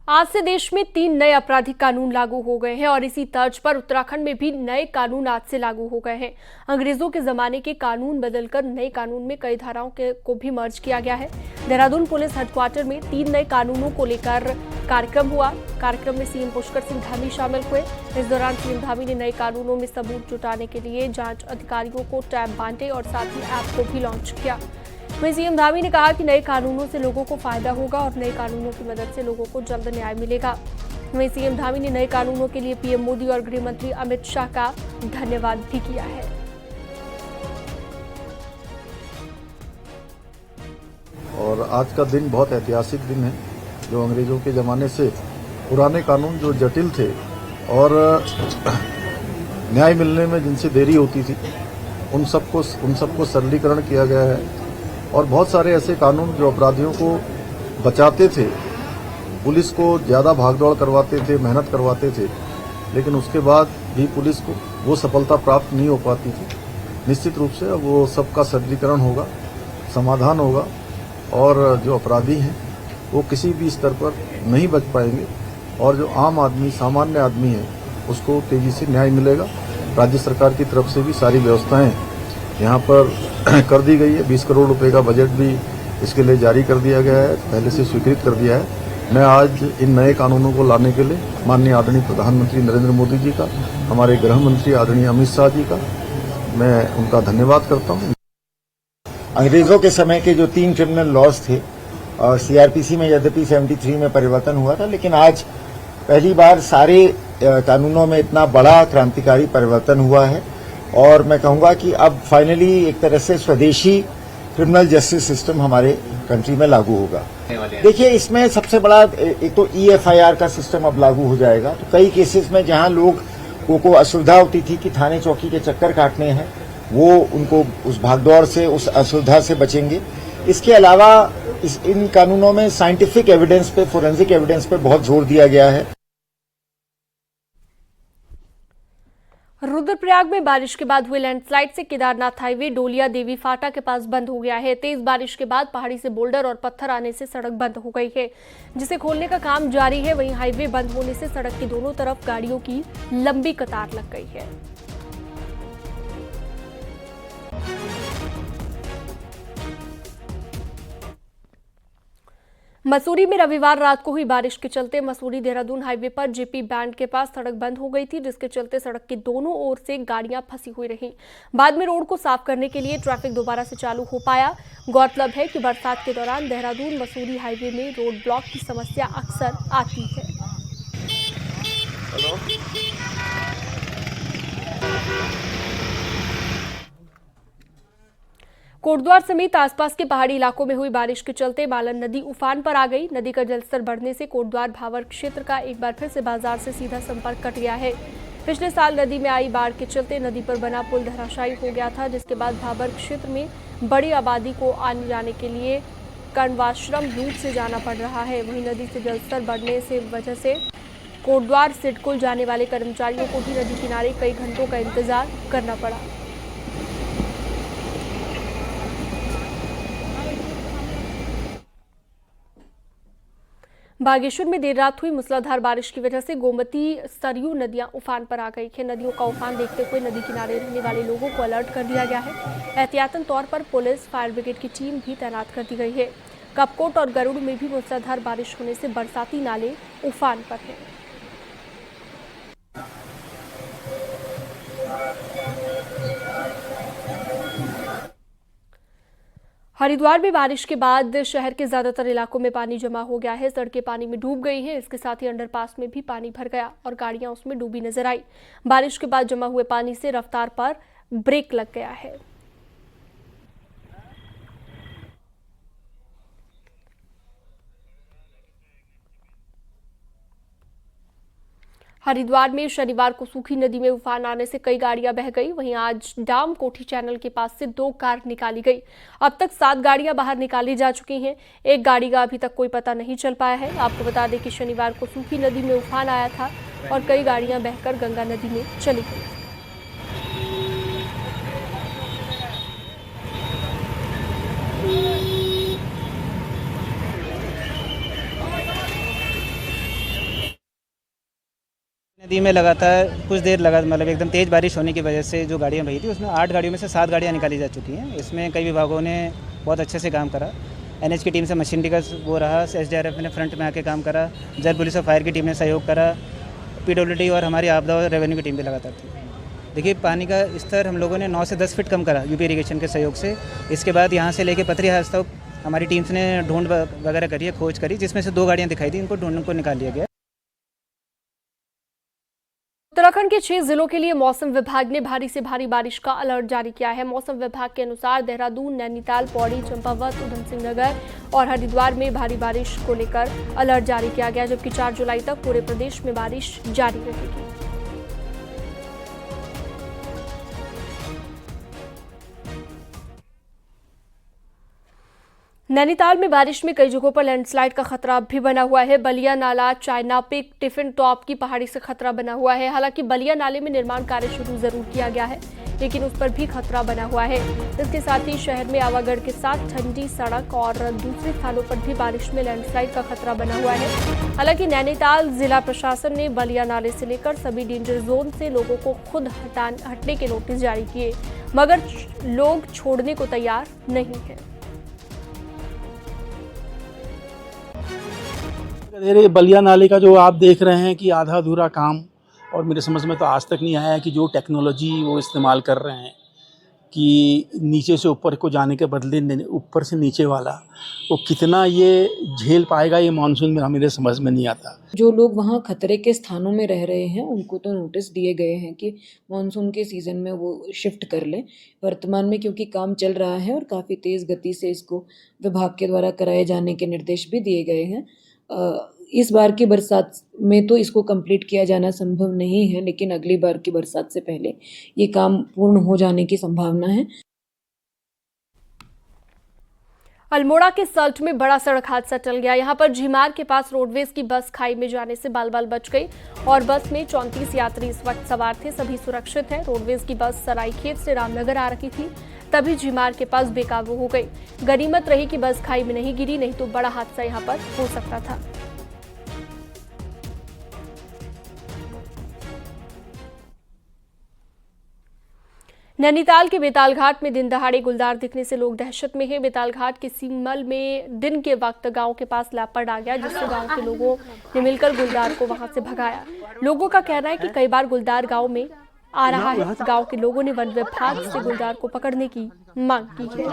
आज से देश में 3 नए आपराधिक कानून लागू हो गए हैं और इसी तर्ज पर उत्तराखंड में भी नए कानून आज से लागू हो गए हैं। अंग्रेजों के जमाने के कानून बदलकर नए कानून में कई धाराओं को भी मर्ज किया गया है। देहरादून पुलिस हेडक्वार्टर में 3 नए कानूनों को लेकर कार्यक्रम हुआ। कार्यक्रम में सीएम पुष्कर सिंह धामी शामिल हुए। इस दौरान सीएम धामी ने नए कानूनों में सबूत जुटाने के लिए जांच अधिकारियों को टैब बांटे और साथ ही ऐप को भी लॉन्च किया। वहीं सीएम धामी ने कहा कि नए कानूनों से लोगों को फायदा होगा और नए कानूनों की मदद से लोगों को जल्द न्याय मिलेगा। वहीं सीएम धामी ने नए कानूनों के लिए पीएम मोदी और गृह मंत्री अमित शाह का धन्यवाद भी किया है। और आज का दिन बहुत ऐतिहासिक दिन है। जो अंग्रेजों के ज़माने से पुराने कानून जो जटिल थे और न्याय मिलने में जिनसे देरी होती थी, उन सबको सरलीकरण किया गया है। और बहुत सारे ऐसे कानून जो अपराधियों को बचाते थे, पुलिस को ज़्यादा भागदौड़ करवाते थे, मेहनत करवाते थे, लेकिन उसके बाद भी पुलिस को वो सफलता प्राप्त नहीं हो पाती थी। निश्चित रूप से वो सबका सरलीकरण होगा, समाधान होगा और जो अपराधी हैं वो किसी भी स्तर पर नहीं बच पाएंगे और जो आम आदमी, सामान्य आदमी है, उसको तेजी से न्याय मिलेगा। राज्य सरकार की तरफ से भी सारी व्यवस्थाएं यहाँ पर कर दी गई है। 20 करोड़ रुपए का बजट भी इसके लिए जारी कर दिया गया है, पहले से स्वीकृत कर दिया है। मैं आज इन नए कानूनों को लाने के लिए माननीय आदरणीय प्रधानमंत्री नरेंद्र मोदी जी का, हमारे गृह मंत्री आदरणीय अमित शाह जी का मैं उनका धन्यवाद करता हूँ। अंग्रेजों के समय के जो 3 क्रिमिनल लॉज थे और सीआरपीसी में यद्यपि 73 में परिवर्तन हुआ था, लेकिन आज पहली बार सारे कानूनों में इतना बड़ा क्रांतिकारी परिवर्तन हुआ है। और मैं कहूंगा कि अब फाइनली एक तरह से स्वदेशी क्रिमिनल जस्टिस सिस्टम हमारे कंट्री में लागू होगा। देखिए, इसमें सबसे बड़ा एक तो EFIR का सिस्टम अब लागू हो जाएगा। तो कई केसेस में जहां लोगों को असुविधा होती थी कि थाने चौकी के चक्कर काटने हैं, वो उनको उस भागदौड़ से, उस असुविधा से बचेंगे। इसके अलावा इन कानूनों में साइंटिफिक एविडेंस पे, फोरेंसिक एविडेंस पे बहुत जोर दिया गया है। रुद्रप्रयाग में बारिश के बाद हुए लैंडस्लाइड से केदारनाथ हाईवे डोलिया देवी फाटा के पास बंद हो गया है। तेज बारिश के बाद पहाड़ी से बोल्डर और पत्थर आने से सड़क बंद हो गई है, जिसे खोलने का काम जारी है। वहीं हाईवे बंद होने से सड़क की दोनों तरफ गाड़ियों की लंबी कतार लग गई है। मसूरी में रविवार रात को हुई बारिश के चलते मसूरी देहरादून हाईवे पर जेपी बैंड के पास सड़क बंद हो गई थी, जिसके चलते सड़क की दोनों ओर से गाड़ियां फंसी हुई रहीं। बाद में रोड को साफ करने के लिए ट्रैफिक दोबारा से चालू हो पाया। गौरतलब है कि बरसात के दौरान देहरादून मसूरी हाईवे में रोड ब्लॉक की समस्या अक्सर आती है। कोटद्वार समेत आसपास के पहाड़ी इलाकों में हुई बारिश के चलते बालन नदी उफान पर आ गई। नदी का जलस्तर बढ़ने से कोटद्वार भावर क्षेत्र का एक बार फिर से बाजार से सीधा संपर्क कट गया है। पिछले साल नदी में आई बाढ़ के चलते नदी पर बना पुल धराशायी हो गया था, जिसके बाद भावर क्षेत्र में बड़ी आबादी को आने जाने के लिए कण्वाश्रम रूट से जाना पड़ रहा है। वहीं नदी से जलस्तर बढ़ने से वजह से कोटद्वार सिडकुल जाने वाले कर्मचारियों को भी नदी किनारे कई घंटों का इंतजार करना पड़ा। बागेश्वर में देर रात हुई मूसलाधार बारिश की वजह से गोमती सरयू नदियां उफान पर आ गई हैं। नदियों का उफान देखते हुए नदी किनारे रहने वाले लोगों को अलर्ट कर दिया गया है। एहतियातन तौर पर पुलिस, फायर ब्रिगेड की टीम भी तैनात कर दी गई है। कपकोट और गरुड़ में भी मूसलाधार बारिश होने से बरसाती नाले उफान पर हैं। हरिद्वार में बारिश के बाद शहर के ज्यादातर इलाकों में पानी जमा हो गया है। सड़कें पानी में डूब गई हैं। इसके साथ ही अंडरपास में भी पानी भर गया और गाड़ियां उसमें डूबी नजर आई। बारिश के बाद जमा हुए पानी से रफ्तार पर ब्रेक लग गया है। हरिद्वार में शनिवार को सूखी नदी में उफान आने से कई गाड़ियां बह गई। वहीं आज डाम कोठी चैनल के पास से 2 कार निकाली गई। अब तक 7 गाड़ियां बाहर निकाली जा चुकी हैं। एक गाड़ी का अभी तक कोई पता नहीं चल पाया है। आपको बता दें कि शनिवार को सूखी नदी में उफान आया था और कई गाड़ियां बहकर गंगा नदी में चली गई। नदी में लगातार कुछ देर लगा मतलब एकदम तेज़ बारिश होने की वजह से जो गाड़ियाँ बही थी उसमें 8 गाड़ियों में से 7 गाड़ियाँ निकाली जा चुकी हैं। इसमें कई विभागों ने बहुत अच्छे से काम करा। एनएच की टीम से मशीनरी का वो रहा, एसडीआरएफ ने फ्रंट में आके काम करा, जल पुलिस और फायर की टीम ने सहयोग करा, पीडब्ल्यूडी और हमारी आपदा और रेवेन्यू की टीम भी लगातार थी। देखिए पानी का स्तर हम लोगों ने 9 से 10 फीट कम करा यूपी इरीगेशन के सहयोग से। इसके बाद यहाँ से लेके पथरी हाउस तक हमारी टीम्स ने ढूंढ वगैरह करी है, खोज करी, जिसमें से 2 गाड़ियाँ दिखाई थी, इनको ढूंढ को निकाल लिया गया। उत्तराखंड के 6 जिलों के लिए मौसम विभाग ने भारी से भारी बारिश का अलर्ट जारी किया है। मौसम विभाग के अनुसार देहरादून, नैनीताल, पौड़ी, चंपावत, उधमसिंह नगर और हरिद्वार में भारी बारिश को लेकर अलर्ट जारी किया गया, जबकि 4 जुलाई तक पूरे प्रदेश में बारिश जारी रहेगी। नैनीताल में बारिश में कई जगहों पर लैंडस्लाइड का खतरा भी बना हुआ है। बलिया नाला, चाइना पिक, टिफिन टॉप की पहाड़ी से खतरा बना हुआ है। हालांकि बलिया नाले में निर्माण कार्य शुरू जरूर किया गया है, लेकिन उस पर भी खतरा बना हुआ है। इसके साथ ही शहर में आवागढ़ के साथ ठंडी सड़क और दूसरे स्थानों पर भी बारिश में लैंडस्लाइड का खतरा बना हुआ है। हालांकि नैनीताल जिला प्रशासन ने बलिया नाले से लेकर सभी डेंजर जोन से लोगों को खुद हटने के नोटिस जारी किए, मगर लोग छोड़ने को तैयार नहीं है। बलिया नाले का जो आप देख रहे हैं कि आधा अधूरा काम, और मेरे समझ में तो आज तक नहीं आया है कि जो टेक्नोलॉजी वो इस्तेमाल कर रहे हैं कि नीचे से ऊपर को जाने के बदले ऊपर से नीचे वाला, वो कितना ये झेल पाएगा ये मानसून में, मेरे समझ में नहीं आता। जो लोग वहाँ खतरे के स्थानों में रह रहे हैं उनको तो नोटिस दिए गए हैं कि मानसून के सीज़न में वो शिफ्ट कर लें। वर्तमान में क्योंकि काम चल रहा है और काफ़ी तेज़ गति से इसको विभाग के द्वारा कराए जाने के निर्देश भी दिए गए हैं। इस बार की बरसात में तो इसको कंप्लीट किया जाना संभव नहीं है, लेकिन अगली बार की बरसात से पहले ये काम पूर्ण हो जाने की संभावना है। अल्मोड़ा के सल्ट में बड़ा सड़क हादसा टल गया। यहां पर झीमार के पास रोडवेज की बस खाई में जाने से बाल बाल बच गई और बस में 34 यात्री इस वक्त सवार थे, सभी सुरक्षित हैं। रोडवेज की बस सरायखेत से रामनगर आ रही थी, तभी झीमार के पास बेकाबू हो गई। गनीमत रही कि बस खाई में नहीं गिरी, नहीं तो बड़ा हादसा यहां पर हो सकता था। नैनीताल के बेताल घाट में दिन दहाड़े गुलदार दिखने से लोग दहशत में हैं। बेताल घाट के सीमल में दिन के वक्त गांव के पास लेपर्ड आ गया, जिससे गांव के लोगों ने मिलकर गुलदार को वहां से भगाया। लोगों का कहना है कि कई बार गुलदार गांव में आ रहा है। गांव के लोगों ने वन विभाग से गुलदार को पकड़ने की मांग की है।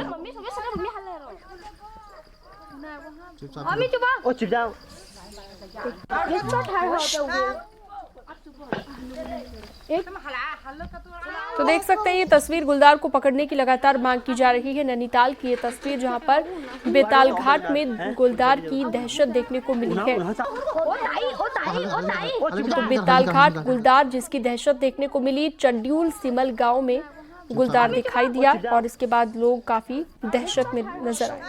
तो देख सकते हैं ये तस्वीर, गुलदार को पकड़ने की लगातार मांग की जा रही है। नैनीताल की ये तस्वीर जहां पर बेताल घाट में गुलदार की दहशत देखने को मिली है। तो बेताल घाट गुलदार जिसकी दहशत देखने को मिली, चंड्यूल सिमल गांव में गुलदार दिखाई दिया और इसके बाद लोग काफी दहशत में नजर आए।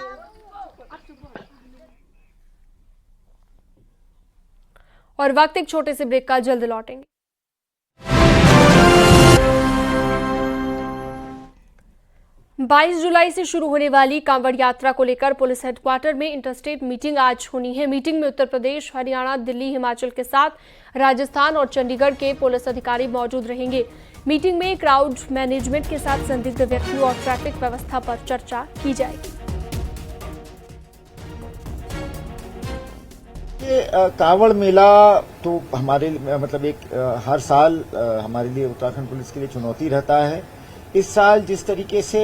और वक्त एक छोटे से ब्रेक का, जल्द लौटेंगे। बाईस जुलाई से शुरू होने वाली कांवड़ यात्रा को लेकर पुलिस हेडक्वार्टर में इंटरस्टेट मीटिंग आज होनी है। मीटिंग में उत्तर प्रदेश, हरियाणा, दिल्ली, हिमाचल के साथ राजस्थान और चंडीगढ़ के पुलिस अधिकारी मौजूद रहेंगे। मीटिंग में क्राउड मैनेजमेंट के साथ संदिग्ध व्यक्तियों और ट्रैफिक व्यवस्था पर चर्चा की जाएगी। कांवड़ मेला तो हमारे मतलब एक हर साल हमारे लिए उत्तराखंड पुलिस के लिए चुनौती रहता है। इस साल जिस तरीके से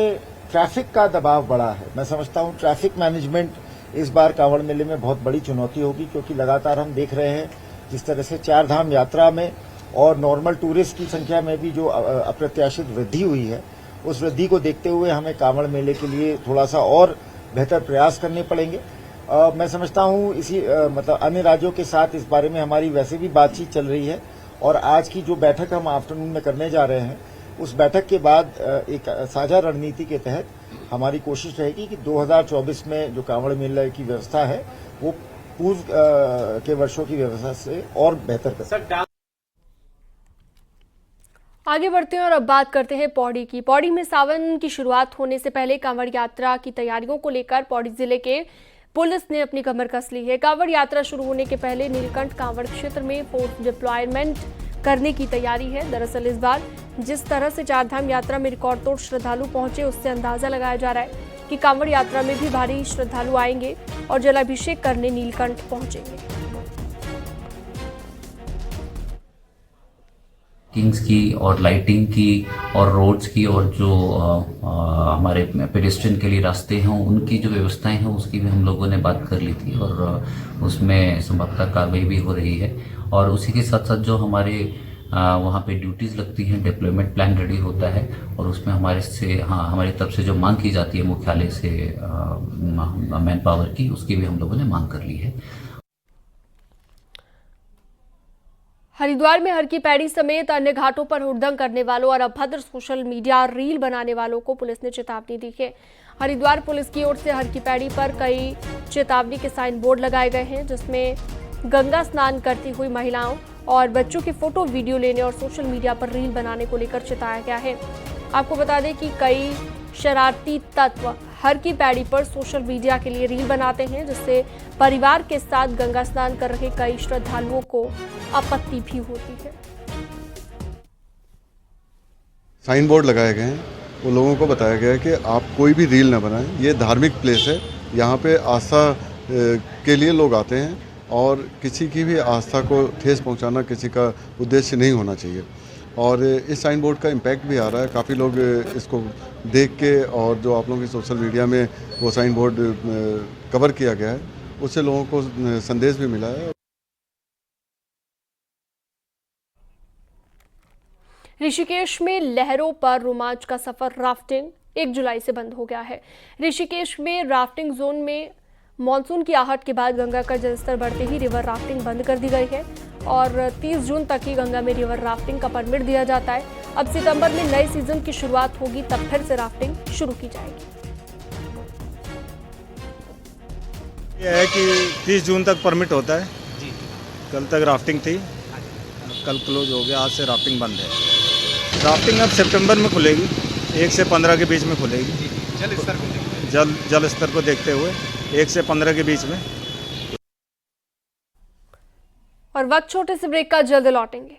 ट्रैफिक का दबाव बढ़ा है, मैं समझता हूं ट्रैफिक मैनेजमेंट इस बार कांवड़ मेले में बहुत बड़ी चुनौती होगी, क्योंकि लगातार हम देख रहे हैं जिस तरह से 4 धाम यात्रा में और नॉर्मल टूरिस्ट की संख्या में भी जो अप्रत्याशित वृद्धि हुई है, उस वृद्धि को देखते हुए हमें कांवड़ मेले के लिए थोड़ा सा और बेहतर प्रयास करने पड़ेंगे। मैं समझता हूं इसी मतलब अन्य राज्यों के साथ इस बारे में हमारी वैसे भी बातचीत चल रही है और आज की जो बैठक हम आफ्टरनून में करने जा रहे हैं, उस बैठक के बाद एक साझा रणनीति के तहत हमारी कोशिश रहेगी कि 2024 में जो कांवड़ मेले की व्यवस्था है वो पूर्व के वर्षों की व्यवस्था से और बेहतर करें। आगे बढ़ते हैं और अब बात करते हैं पौड़ी की। पौड़ी में सावन की शुरुआत होने से पहले कांवड़ यात्रा की तैयारियों को लेकर पौड़ी जिले के पुलिस ने अपनी कमर कस ली है। कांवड़ यात्रा शुरू होने के पहले नीलकंठ कांवड़ क्षेत्र में फोर्स डिप्लॉयमेंट करने की तैयारी है। दरअसल इस बार जिस तरह से चारधाम यात्रा में रिकॉर्ड तोड़ श्रद्धालु पहुंचे, उससे अंदाजा लगाया जा रहा है कि कांवड़ यात्रा में भी भारी श्रद्धालु आएंगे और जलाभिषेक करने नीलकंठ पहुंचेंगे। किंग्स की और लाइटिंग की और रोड्स की और जो हमारे पेडेस्ट्रियन के लिए रास्ते हैं उनकी जो व्यवस्थाएं हैं उसकी भी हम लोगों ने बात कर ली थी और उसमें संभवतः कार्रवाई भी हो रही है। और उसी के साथ साथ जो हमारे वहाँ पे ड्यूटीज़ लगती हैं, डिप्लॉयमेंट प्लान रेडी होता है और उसमें हमारी तरफ से जो मांग की जाती है मुख्यालय से मैन पावर की, उसकी भी हम लोगों ने मांग कर ली है। हरिद्वार में हर की पैड़ी समेत अन्य घाटों पर हुड़दंग करने वालों और अभद्र सोशल मीडिया रील बनाने वालों को पुलिस ने चेतावनी दी है। हरिद्वार पुलिस की ओर से हर की पैड़ी पर कई चेतावनी के साइन बोर्ड लगाए गए हैं, जिसमें गंगा स्नान करती हुई महिलाओं और बच्चों की फोटो वीडियो लेने और सोशल मीडिया पर रील बनाने को लेकर चेताया गया है। आपको बता दें कि कई शरारती तत्व हर की पैड़ी पर सोशल मीडिया के लिए रील बनाते हैं, जिससे परिवार के साथ गंगा स्नान कर रहे कई श्रद्धालुओं को आपत्ति भी होती है। साइन बोर्ड लगाए गए हैं, वो लोगों को बताया गया है कि आप कोई भी रील ना बनाएं। ये धार्मिक प्लेस है, यहाँ पे आस्था के लिए लोग आते हैं और किसी की भी आस्था को ठेस पहुँचाना किसी का उद्देश्य नहीं होना चाहिए। और इस साइन बोर्ड का इम्पैक्ट भी आ रहा है, काफ़ी लोग इसको देख के और जो आप लोगों की सोशल मीडिया में वो साइन बोर्ड कवर किया गया है, उससे लोगों को संदेश भी मिला है। ऋषिकेश में लहरों पर रोमांच का सफर राफ्टिंग 1 जुलाई से बंद हो गया है। ऋषिकेश में राफ्टिंग जोन में मानसून की आहट के बाद गंगा का जलस्तर बढ़ते ही रिवर राफ्टिंग बंद कर दी गई है और 30 जून तक ही गंगा में रिवर राफ्टिंग का परमिट दिया जाता है। अब सितंबर में नए सीजन की शुरुआत होगी, तब फिर से राफ्टिंग शुरू की जाएगी। यह है कि 30 जून तक परमिट होता है जी। कल तक राफ्टिंग थी, कल क्लोज हो गया, आज से राफ्टिंग बंद है। राफ्टिंग अब सितंबर में खुलेगी, 1 से 15 के बीच में खुलेगी। जल स्तर को देखते हुए 1 से 15 के बीच में। और वक्त छोटे से ब्रेक का, जल्द लौटेंगे।